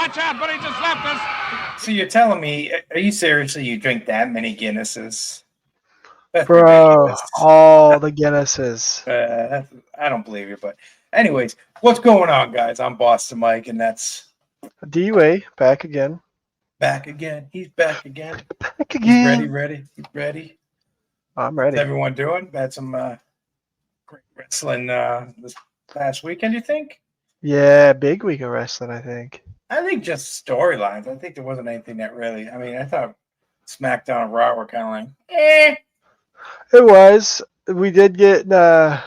Watch out, but he just left us. So you're telling me, are you seriously you drink that many Guinnesses? That's Bro, ridiculous. all the Guinnesses. I don't believe you, but anyways, what's going on, guys? I'm Boston Mike, and that's D-Way, back again. back again. He's back again. Back He's ready, again. ready. He's ready. I'm What's ready. everyone doing? Had some great wrestling this past weekend, you think? Yeah, big week of wrestling, I think. I think just storylines. I think there wasn't anything that really. I mean, I thought SmackDown and Raw were kind of like, eh. It was. We did get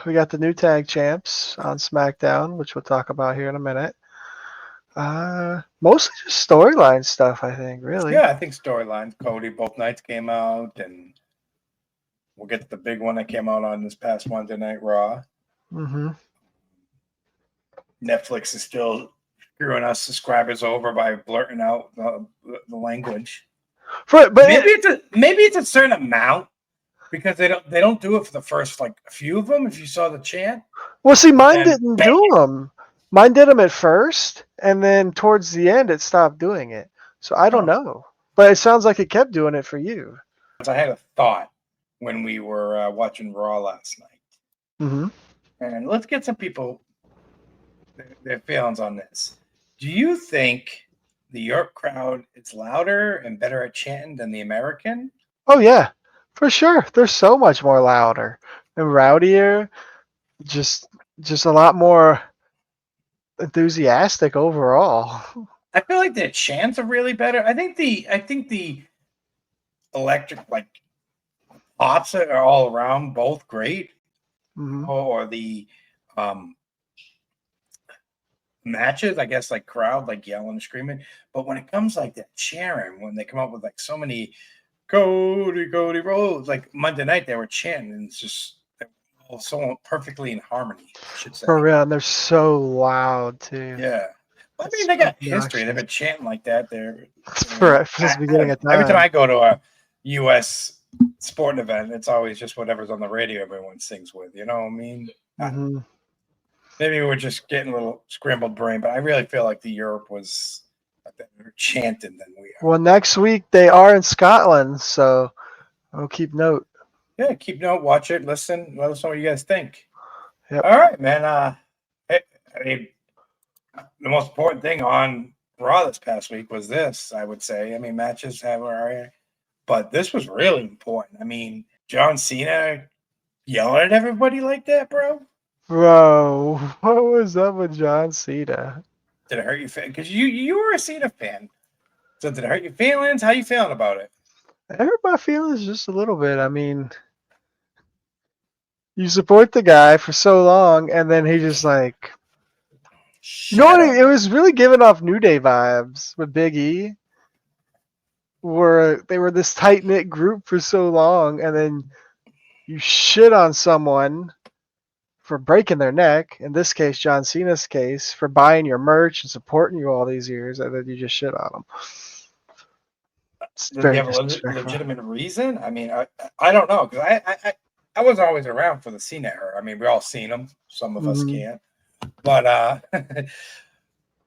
we got the new tag champs on SmackDown, which we'll talk about here in a minute. Mostly just storyline stuff, I think, really. Yeah, I think storylines. Cody both nights came out, and we'll get to the big one that came out on this past Wednesday Night Raw. Mm-hmm. Netflix is still screwing us subscribers over by blurting out the language. Maybe it's a certain amount because they don't do it for the first like a few of them. If you saw the chant, Well, see, mine didn't do them. Mine did them at first, and then towards the end, it stopped doing it. So I don't know, but it sounds like it kept doing it for you. I had a thought when we were watching Raw last night, Mm-hmm. and let's get some people their feelings on this. Do you think the York crowd is louder and better at chanting than the American? Oh yeah, for sure. They're so much more louder and rowdier. Just a lot more enthusiastic overall. I feel like their chants are really better. I think the electric like pops are all around both great. Mm-hmm. Or the matches, I guess, like crowd like yelling and screaming. But when it comes like that cheering, when they come up with like so many Cody Rhodes, like Monday night they were chanting, and it's just all so perfectly in harmony, I should say. For real, and they're so loud too. Yeah. I mean, they got history. They've been chanting like that there since the beginning of time. Every time I go to a U.S. sporting event, it's always just whatever's on the radio everyone sings with. You know what I mean? Mm-hmm. Maybe we're just getting a little scrambled brain, but I really feel like the Europe was better chanting than we are. Well, next week they are in Scotland, so I'll keep note. Yeah, keep note, watch it, listen, let us know what you guys think. Yep. All right, man. I mean, the most important thing on Raw this past week was this, I would say. I mean, matches have already, but this was really important. I mean, John Cena yelling at everybody like that, bro. Bro, what was up with John Cena? Did it hurt you? Because you were a Cena fan. So did it hurt your feelings? How you feeling about it? It hurt my feelings just a little bit. I mean, you support the guy for so long, and then he just like, you know what? It was really giving off New Day vibes with Big E, where they were this tight knit group for so long, and then you shit on someone for breaking their neck. In this case, John Cena's case, for buying your merch and supporting you all these years, and then you just shit on him. Does he have a legitimate reason? I mean, I don't know, because I was always around for the Cena era. I mean, we all seen him. Some of us can't, but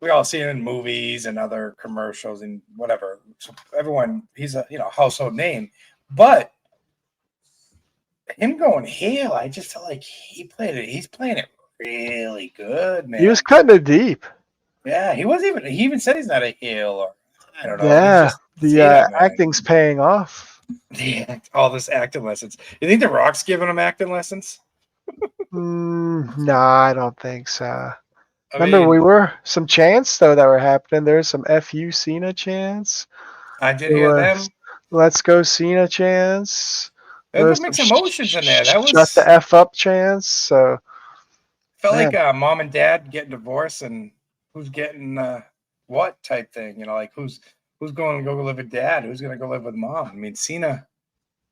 we all see him in movies and other commercials and whatever. So everyone, he's a household name, but him going heel, I just felt like he's playing it really good, man. He was cutting it deep. Yeah, he even said he's not a heel, or I don't know. Yeah, the acting's paying off. Yeah, all this acting lessons. You think The Rock's giving him acting lessons? Nah, I don't think so. Remember, we were some chants though that were happening. There's some "FU Cena" chants. I did hear them. "Let's go Cena" chants. There's mixed emotions in there. That was "Shut the F up" chants. So felt like mom and dad getting divorced and who's getting what type thing. Like who's going to go live with dad? Who's going to go live with mom? I mean, Cena.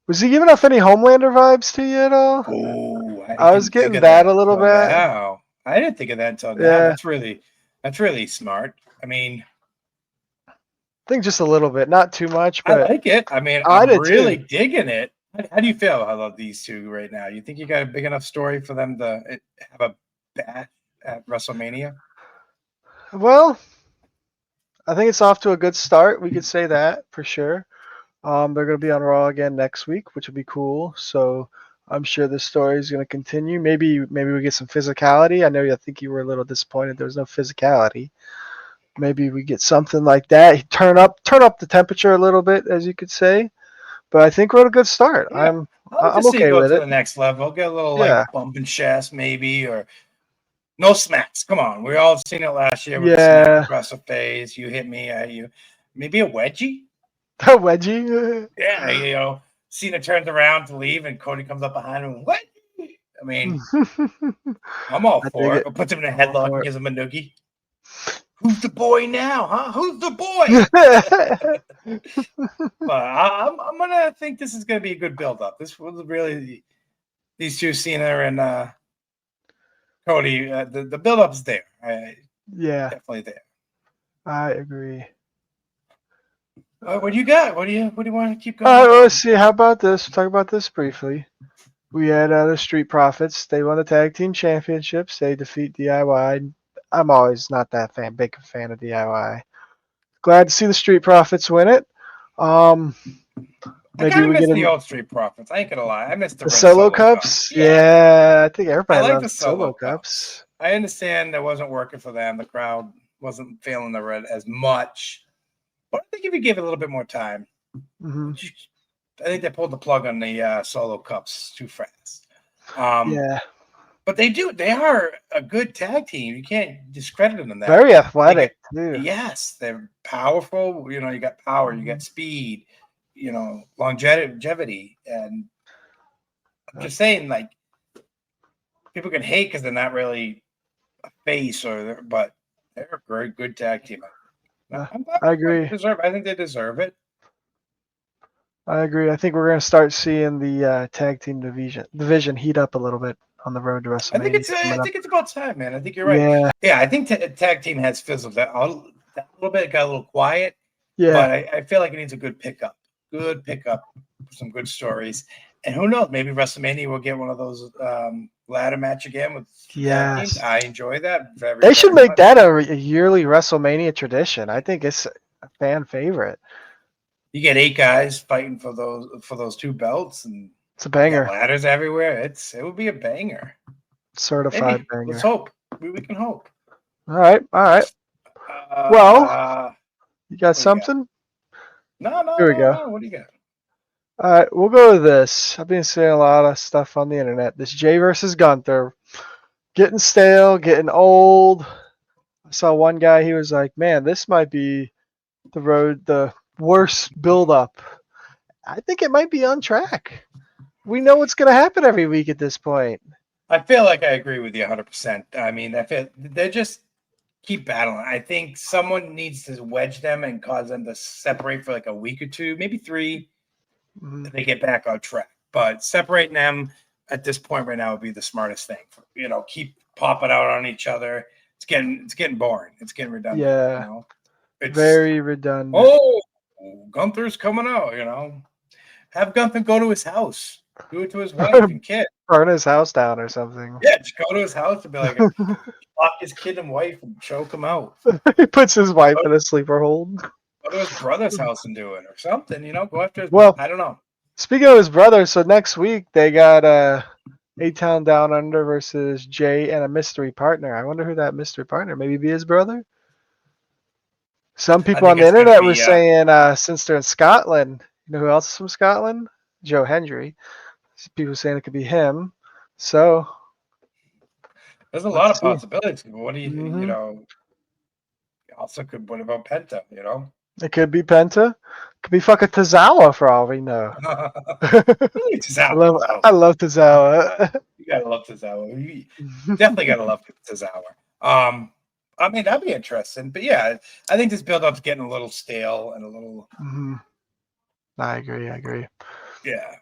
Was he giving off any Homelander vibes to you at all? Oh, I was getting that a little bit. Wow. I didn't think of that until now. That's really smart. I mean, I think just a little bit, not too much, but I like it. I mean, I'm really digging it. How do you feel about these two right now? You think you got a big enough story for them to have a bash at WrestleMania? Well, I think it's off to a good start. We could say that for sure. They're going to be on Raw again next week, which will be cool. So I'm sure the story is going to continue. Maybe we get some physicality. I think you were a little disappointed there was no physicality. Maybe we get something like that. Turn up the temperature a little bit, as you could say. But I think we're at a good start. Yeah. I'll I'm just see okay go with to it. the next level. Get a little Yeah. like bump and chest maybe, or no smacks. Come on, we all seen it last year with the smack Yeah. across the face. You hit me, you. Maybe a wedgie. A wedgie. Yeah, Cena turns around to leave, and Cody comes up behind him. What? I mean, I'm all I dig for it. it. Or puts him in a I'm all headlock for and it. gives him a noogie. Who's the boy now, huh? Who's the boy? But I'm gonna think this is gonna be a good build up. This was really these two Cena and Cody. The build up is there. Yeah, Definitely there. I agree. What do you got? What do you want to keep All going right, well, about? let's see. How about this? Talk about this briefly. We had the Street Profits. They won the tag team championships. They defeat DIY. I'm always not that big fan of DIY. Glad to see the Street Profits win it. I Maybe kind of we miss get the in old Street Profits. I ain't gonna lie. I miss the the red solo solo cups. cups. Yeah, I think I everybody like the loves solo solo cups. cups. I understand that wasn't working for them. The crowd wasn't feeling the red as much. But I think if you give it a little bit more time, Hmm. I think they pulled the plug on the solo cups too fast. Yeah, But they are a good tag team. You can't discredit them in that. very athletic too. Yes, they're powerful. You got power, you got speed, longevity. And I'm just saying, like, people can hate because they're not really a face, but they're a very good tag team. I'm I they agree. deserve. I think they deserve it. I agree. I think we're going to start seeing the tag team division heat up a little bit on the road to WrestleMania I coming up. think it's about time, man. I think you're right. Yeah, Yeah, I think tag team has fizzled that a little bit. Got a little quiet, yeah, but I feel like it needs a good pickup. Good pickup, some good stories, and who knows? Maybe WrestleMania will get one of those ladder match again with tag teams. yes. I enjoy that very, They should very make much. that a yearly WrestleMania tradition. I think it's a fan favorite. You get 8 guys fighting for those 2 belts, and It's a you got banger, ladders everywhere. It would be a banger. certified Maybe let's banger. hope. We can hope. All right, all right. Well, Uh, you got what do you got? something? No, no, Here we no, go. no. What do you got? All right, we'll go with this. I've been seeing a lot of stuff on the internet. This Jay versus Gunther, getting stale, getting old. I saw one guy. He was like, "Man, this might be the worst build up." I think it might be on track. We know what's going to happen every week at this point. I feel like I agree with you 100%. I mean, I feel they just keep battling. I think someone needs to wedge them and cause them to separate for like a week or two, maybe 3. Mhm. They get back on track. But separating them at this point right now would be the smartest thing. Keep popping out on each other. It's getting boring. It's getting redundant. Yeah, It's very redundant. oh, Gunther's coming out. Have Gunther go to his house. Do it to his wife and kid. Burn his house down or something. Yeah, just go to his house and be like, lock his kid and wife and choke him out. He puts his wife in a sleeper hold. Go to his brother's house and do it or something. Go after his. Well, I don't know. speaking of his brother, so next week they got A-Town Down Under versus Jay and a mystery partner. I wonder who that mystery partner maybe be his brother. Some I people on think the it's gonna internet were be. saying since they're in Scotland, you know who else is from Scotland? Joe Hendry. People saying it could be him. So There's a lot let's of see. possibilities. What do Hmm. Also could. What about Penta? It could be Penta. It could be fucking Tozawa for all we know. Tozawa. I love Tozawa. You gotta love Tozawa. You definitely gotta love Tozawa. I mean that'd be interesting. But yeah, I think this build-up's getting a little stale and a little. Mhm. I agree. Yeah.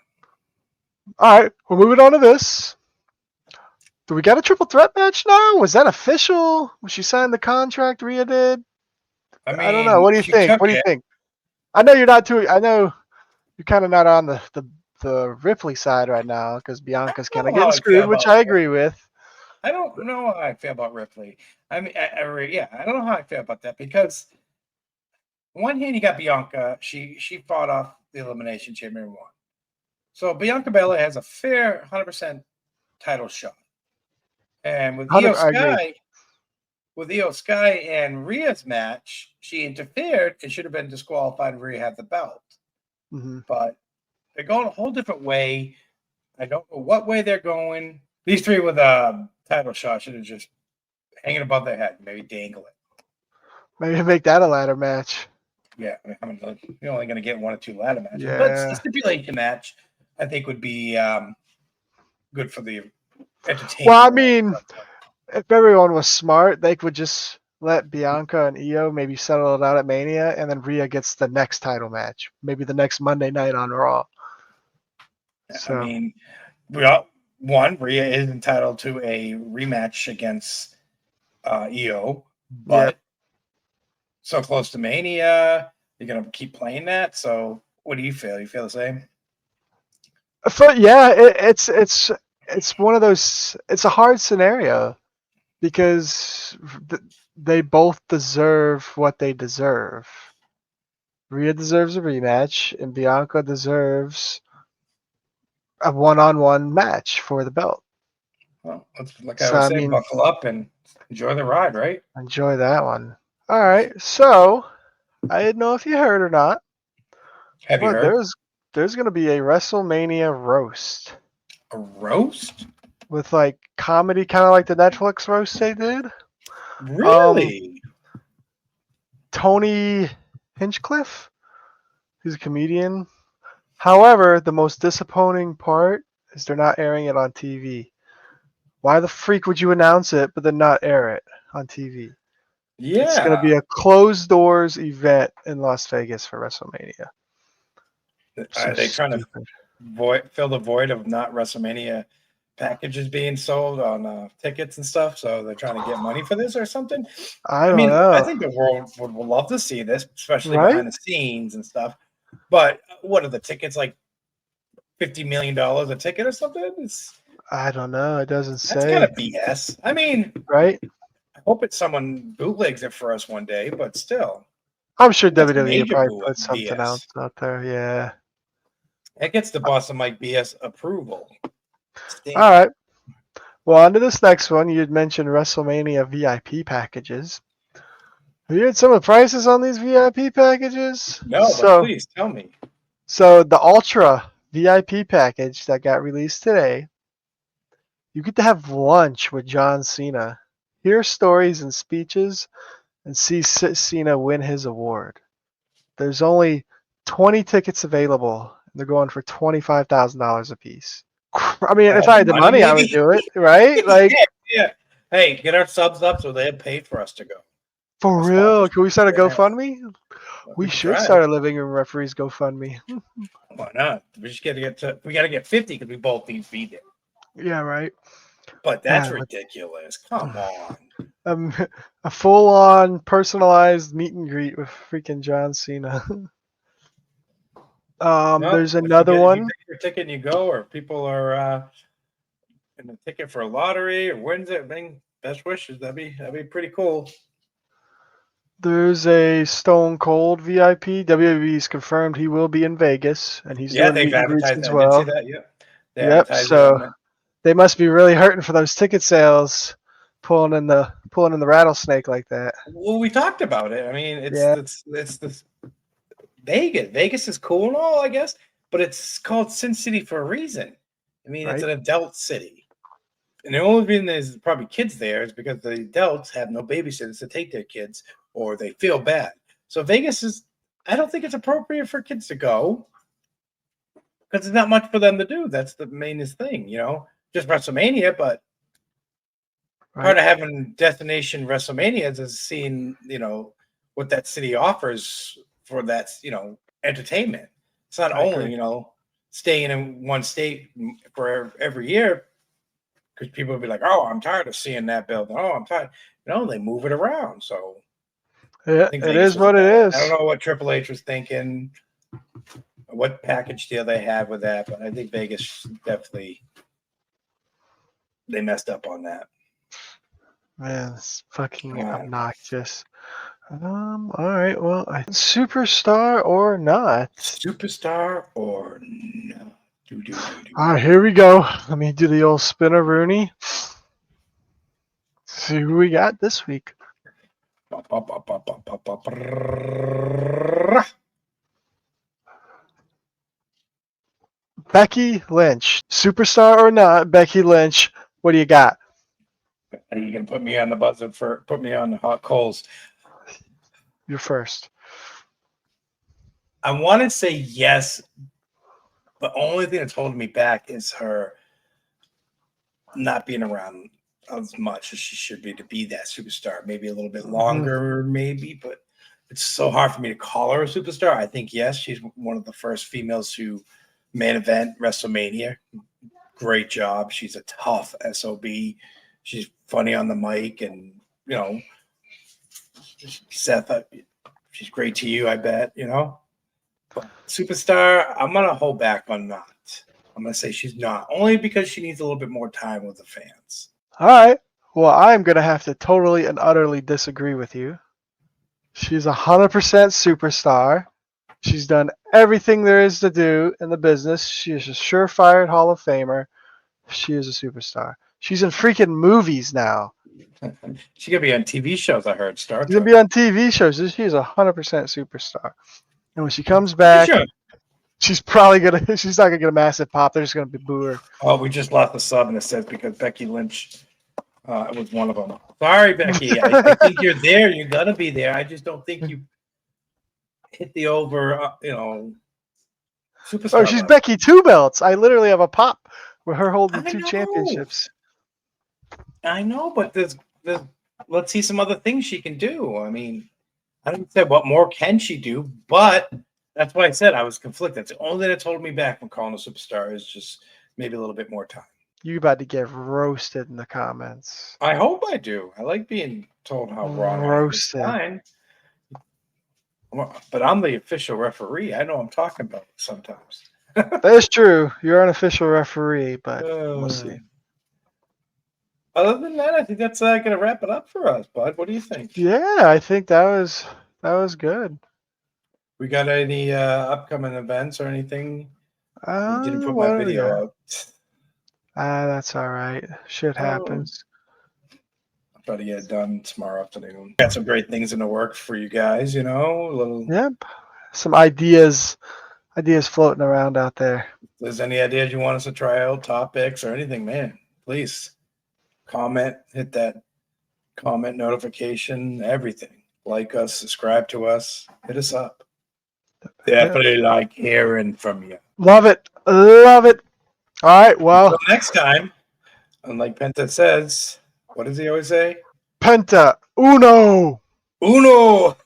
All right, we're moving on to this. Do we got a triple threat match now? Was that official? Was she signed the contract? Rhea did. I I don't know. mean, What do you she think? took What do you it. think? I know you're not too. I know you're kind of not on the Ripley side right now because I Bianca's kind don't of know how getting I feel screwed, which about I Ripley. agree with. I don't know how I feel about Ripley. I mean, yeah, I don't know how I feel about that because On one hand, you got Bianca. She fought off the Elimination Chamber and won. So Bianca Belair has a fair 100% title shot. And with Io I agree. Sky and Rhea's match, she interfered and should have been disqualified. Rhea had the belt. Mm-hmm. But they're going a whole different way. I don't know what way they're going. These three with a title shot should have just hanging above their head, maybe dangle it. Maybe make that a ladder match. Yeah, I mean, you're only going to get 1 or 2 ladder matches. Yeah. But a stipulation match, I think, would be good for the entertainment. Well, I mean, if everyone was smart, they could just let Bianca and Io maybe settle it out at Mania, and then Rhea gets the next title match, maybe the next Monday night on Raw. So. I mean, Rhea is entitled to a rematch against Io, but so close to Mania, you're going to keep playing that. So what do you feel? You feel the same? Yeah, it's one of those. It's a hard scenario because they both deserve what they deserve. Rhea deserves a rematch, and Bianca deserves a one-on-one match for the belt. Well, like I always say, buckle up and enjoy the ride, right? Enjoy that one. All right, so I didn't know if you heard or not. Have you heard? There's going to be a WrestleMania roast. A roast? With like comedy, kind of like the Netflix roast they did. Really? Tony Hinchcliffe, who's a comedian. However, the most disappointing part is they're not airing it on TV. Why the freak would you announce it but then not air it on TV? Yeah. It's going to be a closed doors event in Las Vegas for WrestleMania. Are they trying to fill the void of not WrestleMania packages being sold on tickets and stuff? So they're trying to get money for this or something? I don't know. I think the world would love to see this, especially behind the scenes and stuff. But what are the tickets, like $50 million a ticket or something? I don't know. It doesn't say. That's kind of BS. I mean, right? I hope someone bootlegs it for us one day, but still. I'm sure WWE will probably put something else out there. Yeah. It gets the boss of Mike BS approval. All right. Well, on to this next one. You'd mentioned WrestleMania VIP packages. Have you heard some of the prices on these VIP packages? No, but please tell me. So the Ultra VIP package that got released today, you get to have lunch with John Cena, hear stories and speeches, and see Cena win his award. There's only 20 tickets available. They're going for $25,000 a piece. I mean, if I had the money, I would do it, right? Like, yeah. Hey, get our subs up so they paid for us to go. For real? Can we start a GoFundMe? We should start a Living Room Referees GoFundMe. Why not? We just got to get 50 because we both need to be there. Yeah, right. But that's ridiculous. Come on. A full-on personalized meet and greet with freaking John Cena. There's another one. You pick your ticket and you go, or people are in the ticket for a lottery, or wins it. Best wishes. That'd be pretty cool. There's a Stone Cold VIP. WWE's confirmed he will be in Vegas, and he's doing meet and greets as well. I did see that. Yep. So they must be really hurting for those ticket sales, pulling in the rattlesnake like that. Well, we talked about it. I mean, it's this Vegas. Vegas is cool and all, I guess, but it's called Sin City for a reason. I mean, it's an adult city. And the only reason there's probably kids there is because the adults have no babysitters to take their kids, or they feel bad. So Vegas I don't think it's appropriate for kids to go because there's not much for them to do. That's the mainest thing, just WrestleMania. But part of having destination WrestleManias is seeing, what that city offers for that, entertainment. It's not only, staying in one state for every year. Because people will be like, "Oh, I'm tired of seeing that building. Oh, I'm tired." They move it around. So yeah, it is what it is. I don't know what Triple H was thinking, what package deal they had with that, but I think Vegas definitely they messed up on that. Man, it's fucking obnoxious. All right. Well, superstar or not? Superstar or no? Do. All right, here we go. Let me do the old spinner Rooney. See who we got this week. Becky Lynch. Superstar or not, Becky Lynch. What do you got? Are you gonna put me on the buzzer put me on the hot coals? You're first. I want to say yes, but the only thing that's holding me back is her not being around as much as she should be to be that superstar. Maybe a little bit longer, maybe, but it's so hard for me to call her a superstar. I think yes, she's one of the first females to main event WrestleMania. Great job. She's a tough SOB. She's funny on the mic, and Seth, she's great to you, I bet. But superstar, I'm gonna hold back on not. I'm gonna say she's not, only because she needs a little bit more time with the fans. All right. Well, I'm gonna have to totally and utterly disagree with you. She's 100% superstar. She's done everything there is to do in the business. She is a surefire Hall of Famer. She is a superstar. She's in freaking movies now. She's gonna be on TV shows. I heard Star She's gonna Trek. be on TV shows. She's 100% superstar. And when she comes back, Sure. she's probably gonna. She's not gonna get a massive pop. They're just gonna boo her. Oh, we just lost the sub, and it says because Becky Lynch was one of them. Sorry, Becky. I think you're there. You're gonna be there. I just don't think you hit the over. Superstar. Oh, she's level. Becky Two Belts. I literally have a pop with her holding I two know. championships. I know, but there's let's see some other things she can do. I mean, I don't say what more can she do, but that's why I said I was conflicted. That's the only thing that told me back from calling a superstar is just maybe a little bit more time. You about to get roasted in the comments. I hope I do. I like being told how wrong Roasted. I am. It's fine. But I'm the official referee. I know I'm talking about it sometimes. That is true. You're an official referee, but we'll see. Other than that, I think that's going to wrap it up for us, bud. What do you think? Yeah, I think that was good. We got any upcoming events or anything? You didn't put my video out. That's all right. Shit happens. I'll try to get it done tomorrow afternoon. Got some great things in the works for you guys, a little. Yep. Some ideas floating around out there. If there's any ideas you want us to try out, topics or anything, man, please comment, hit that comment notification, everything. Like us, subscribe to us, hit us up. Definitely like hearing from you. Love it. Love it. All right. Well, until next time, and like Penta says, what does he always say? Penta Uno. Uno.